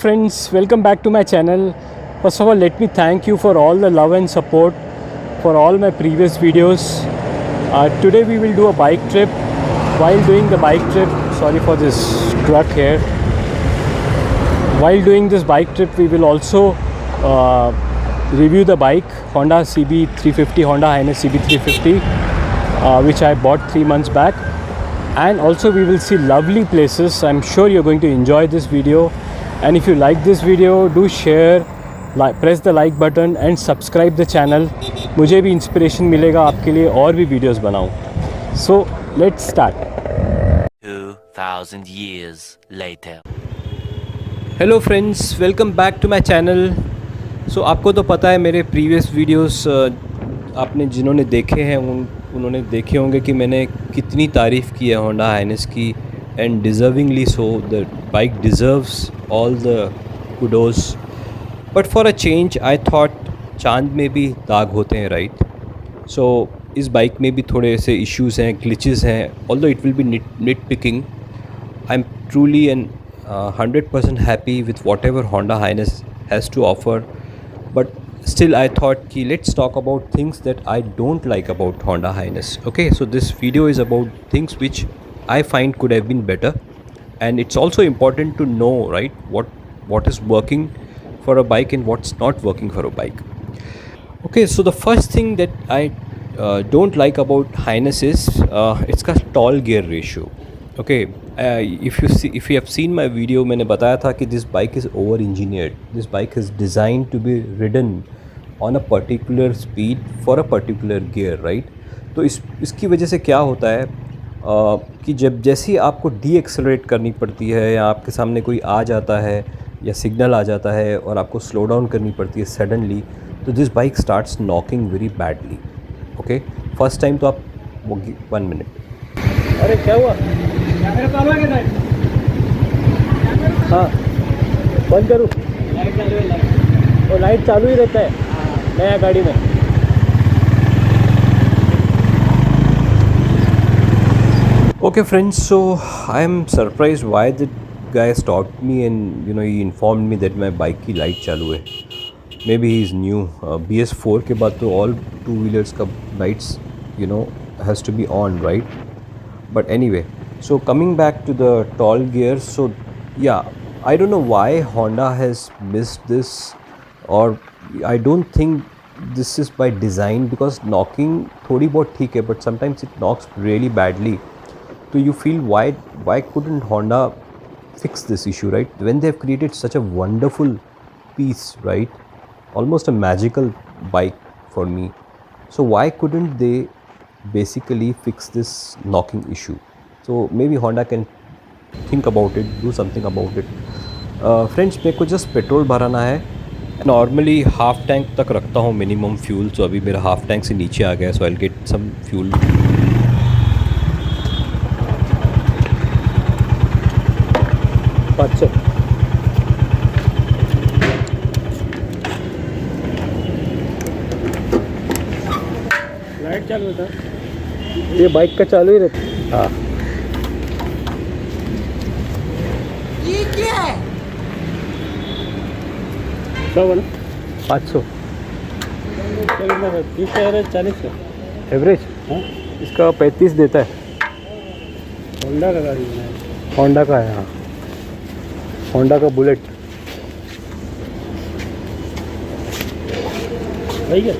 friends, welcome back to my channel. First of all, let me thank you for all the love and support for all my previous videos. Today we will do a bike trip. While doing the bike trip, sorry for this truck here. While doing this bike trip, we will also review the bike Honda CB350, Honda Hness CB350, which I bought 3 months back. And also we will see lovely places. I'm sure you're going to enjoy this video. And if you like this video, do share, press the like button and subscribe the channel. मुझे भी inspiration मिलेगा आपके लिए और भी videos बनाऊं. So let's start. 2000 years later. Hello friends, welcome back to my channel. So आपको तो पता है मेरे previous videos आपने जिन्होंने देखे हैं उन्होंने देखे होंगे कि मैंने कितनी तारीफ़ की है Honda Hness की, and deservingly so. The bike deserves all the kudos. But for a change, I thought चांद में भी दाग होते हैं, राइट? सो इस बाइक में भी थोड़े से इश्यूज़ हैं, ग्लिचेस हैं. Although it will be nitpicking, I am truly and 100% happy with whatever Honda Hness has to offer. But still I thought ki let's talk about things that I don't like about Honda Hness. Okay, so this video is about things which I find could have been better, and it's also important to know, right, what is working for a bike and what's not working for a bike. Okay, so the first thing that I don't like about Hness is it's got tall gear ratio. Okay, if you have seen my video, मैंने बताया था कि this bike is over engineered. This bike is designed to be ridden on a particular speed for a particular gear, right? तो इसकी वजह से क्या होता है कि जब जैसे ही आपको डी-एक्सेलरेट करनी पड़ती है या आपके सामने कोई आ जाता है या सिग्नल आ जाता है और आपको स्लो डाउन करनी पड़ती है सडनली, तो this bike starts knocking very badly. Okay, first time तो आप 1 मिनट. अरे क्या हुआ? हाँ, बंद करूँ? लाइट चालू है. वो लाइट चालू ही रहता है नया गाड़ी में. Okay friends, so I am surprised why the guy stopped me and he informed me that my bike की light चालू है. Maybe he is new. BS4 के बाद तो all two wheelers का lights has to be on, right? But anyway, so coming back to the tall gears, so yeah, I don't know why Honda has missed this, or I don't think this is by design, because knocking थोड़ी बहुत ठीक है, but sometimes it knocks really badly. So you feel why couldn't Honda fix this issue, right? When they have created such a wonderful piece, right? Almost a magical bike for me. So why couldn't they basically fix this knocking issue? So maybe Honda can think about it, do something about it. Friends, मेरे को just petrol भराना है. Normally half tank तक रखता हूँ minimum fuel. सो अभी मेरा half tank से नीचे आ गया, so I will get some fuel. अच्छा, लाइट चालू होता, ये बाइक का चालू ही रहता. हाँ, ये क्या है? 500 30 एवरेज, 40 एवरेज. हाँ, इसका 35 देता है. होंडा का गाड़ी है, होंडा का है. हाँ, होंडा का बुलेट. ठीक है.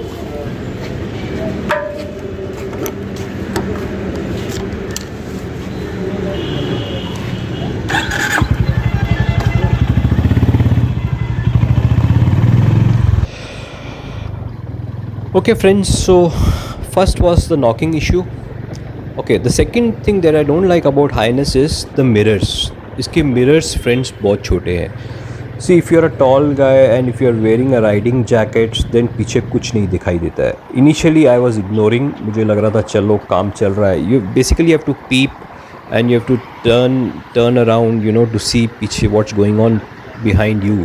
Okay friends, so first was the knocking issue. Okay, the second thing that I don't like about Hness is the mirrors. इसके mirrors friends बहुत छोटे हैं. See, if you're a tall guy and if you're wearing a riding jacket, then पीछे कुछ नहीं दिखाई देता है. Initially I was ignoring, मुझे लग रहा था चलो काम चल रहा है. You basically have to peep and you have to turn around, to see पीछे what's going on behind you.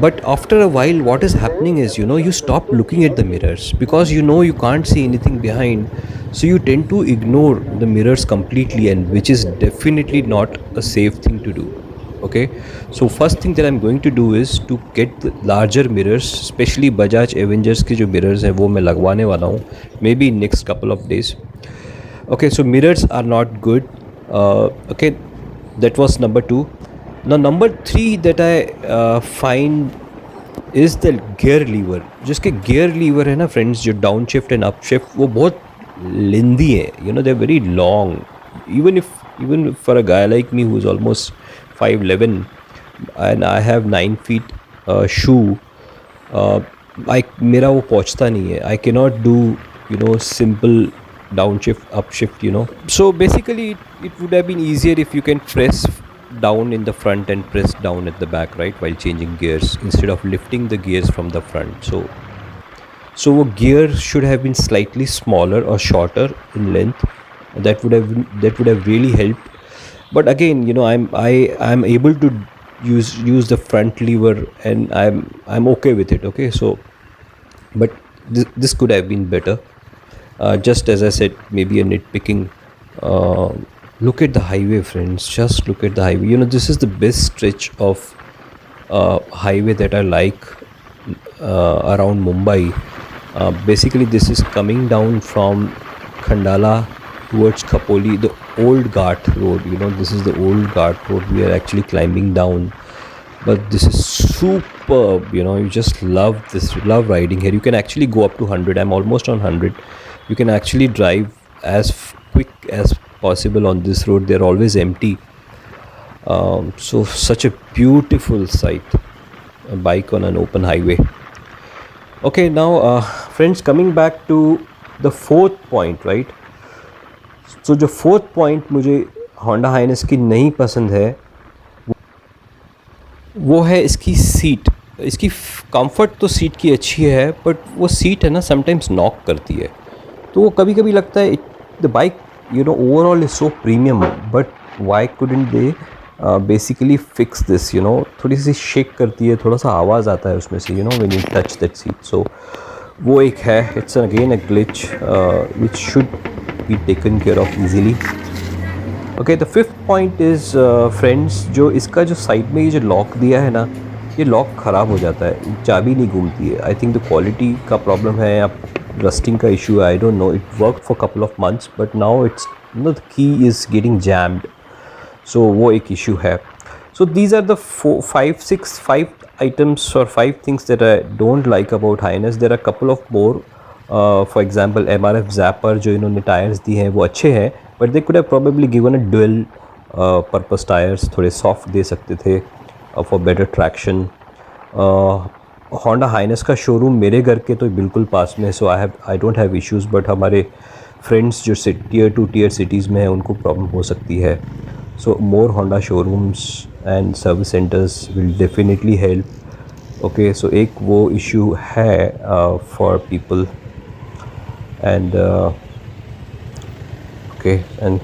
But after a while, what is happening is, you stop looking at the mirrors because you can't see anything behind. So you tend to ignore the mirrors completely, and which is definitely not a safe thing to do. Okay, so first thing that I'm going to do is to get the larger mirrors, especially Bajaj Avengers के जो mirrors हैं वो मैं लगवाने वाला हूँ, maybe in next couple of days. Okay, so mirrors are not good. Okay, that was number 2. Now number 3 that I find is the gear lever. जिसके gear lever है ना friends, जो down shift and up shift वो बहुत lengthy है, you know, they're very long. Even for a guy like me who's almost 5'11" and I have 9 feet shoe, मेरा वो पहुँचता नहीं है. I cannot do, you know, simple downshift, upshift, you know. So basically it would have been easier if you can press down in the front and press down at the back, right, while changing gears, instead of lifting the gears from the front. So वो gear should have been slightly smaller or shorter in length. That would have really helped. But again, you know, I'm able to use the front lever and I'm okay with it. Okay, so but this could have been better. Just as I said, maybe a nitpicking. Look at the highway, friends. Just look at the highway. You know, this is the best stretch of highway that I like around Mumbai. Basically, this is coming down from Khandala towards Khapoli, the old Ghat road. You know, this is the old Ghat road we are actually climbing down. But this is superb. You know, you just love this. Love riding here. You can actually go up to 100. I'm almost on 100. You can actually drive as quick as possible on this road. They're always empty. So such a beautiful sight, a bike on an open highway. Okay, now friends, coming back to the 4th point, right? So जो 4th point मुझे Honda Hness की नहीं पसंद है वो है इसकी seat. इसकी कंफर्ट तो सीट की अच्छी है, बट वो सीट है ना समटाइम्स नॉक करती है. तो वो कभी कभी लगता है the bike, you know, overall is so premium, but why couldn't they basically fix this, you know. थोड़ी सी शेक करती है, थोड़ा सा आवाज़ आता है उसमें से, you know, when you touch that seat. So वो एक है, it's again a glitch which should be taken care of easily. Okay, the 5th point is friends, जो इसका जो साइड में ये जो लॉक दिया है ना, ये लॉक ख़राब हो जाता है, चाबी नहीं घूमती है. आई थिंक द क्वालिटी का प्रॉब्लम है या रस्टिंग का इशू है, I don't know. It work for couple of months but now it's, you know, the key is getting jammed. So वो एक issue है. So these are the 5 items or 5 things that I don't like about Hness. There are a couple of more. For example, MRF zapper जो इन्होंने tyres दिए हैं वो अच्छे हैं, but they could have probably given a dual purpose tires, थोड़े soft दे सकते थे for better traction. Honda Hness का शोरूम मेरे घर के तो बिल्कुल पास में है, so I don't have issues. but हमारे फ्रेंड्स जो tier 2 tier cities में हैं उनको प्रॉब्लम हो सकती है. So more Honda showrooms and service centers will definitely help. Okay, so एक वो issue है for people. And okay, and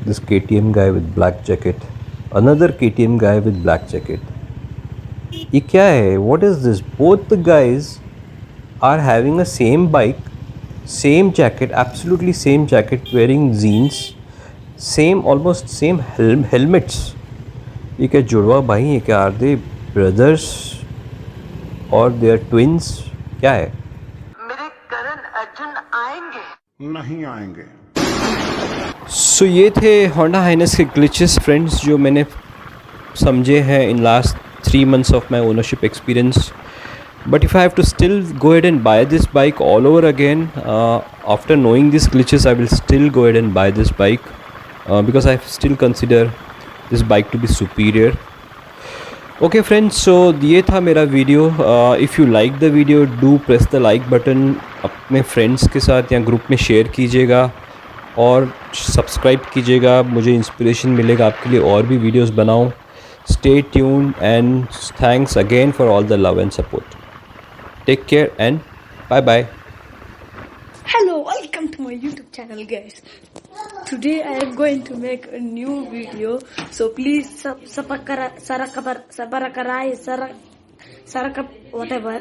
this KTM guy with black jacket, another KTM guy with black jacket. ये क्या है? What is this? Both the guys are having a same bike, same jacket, absolutely same jacket, wearing jeans, same, almost same helmets. ये क्या जुड़वा भाई? ये क्या, are they brothers or they are twins? क्या है? मेरे करण अर्जुन आएंगे? नहीं आएंगे. So ये थे Honda Hness के glitches friends जो मैंने समझे हैं in last 3 months of my ownership experience. But if I have to still go ahead and buy this bike all over again, after knowing these glitches, I will still go ahead and buy this bike because I still consider this bike to be superior. Okay friends, so ये था मेरा video. If you like the video, do press the like button. अपने friends के साथ या group में share कीजिएगा और सब्सक्राइब कीजिएगा. मुझे इंस्पिरेशन मिलेगा आपके लिए और भी वीडियोस बनाऊं. Stay tuned and thanks again for all the love and support. Take care and bye bye. Hello, welcome to my YouTube channel guys. Today I am going to make a new video, so please whatever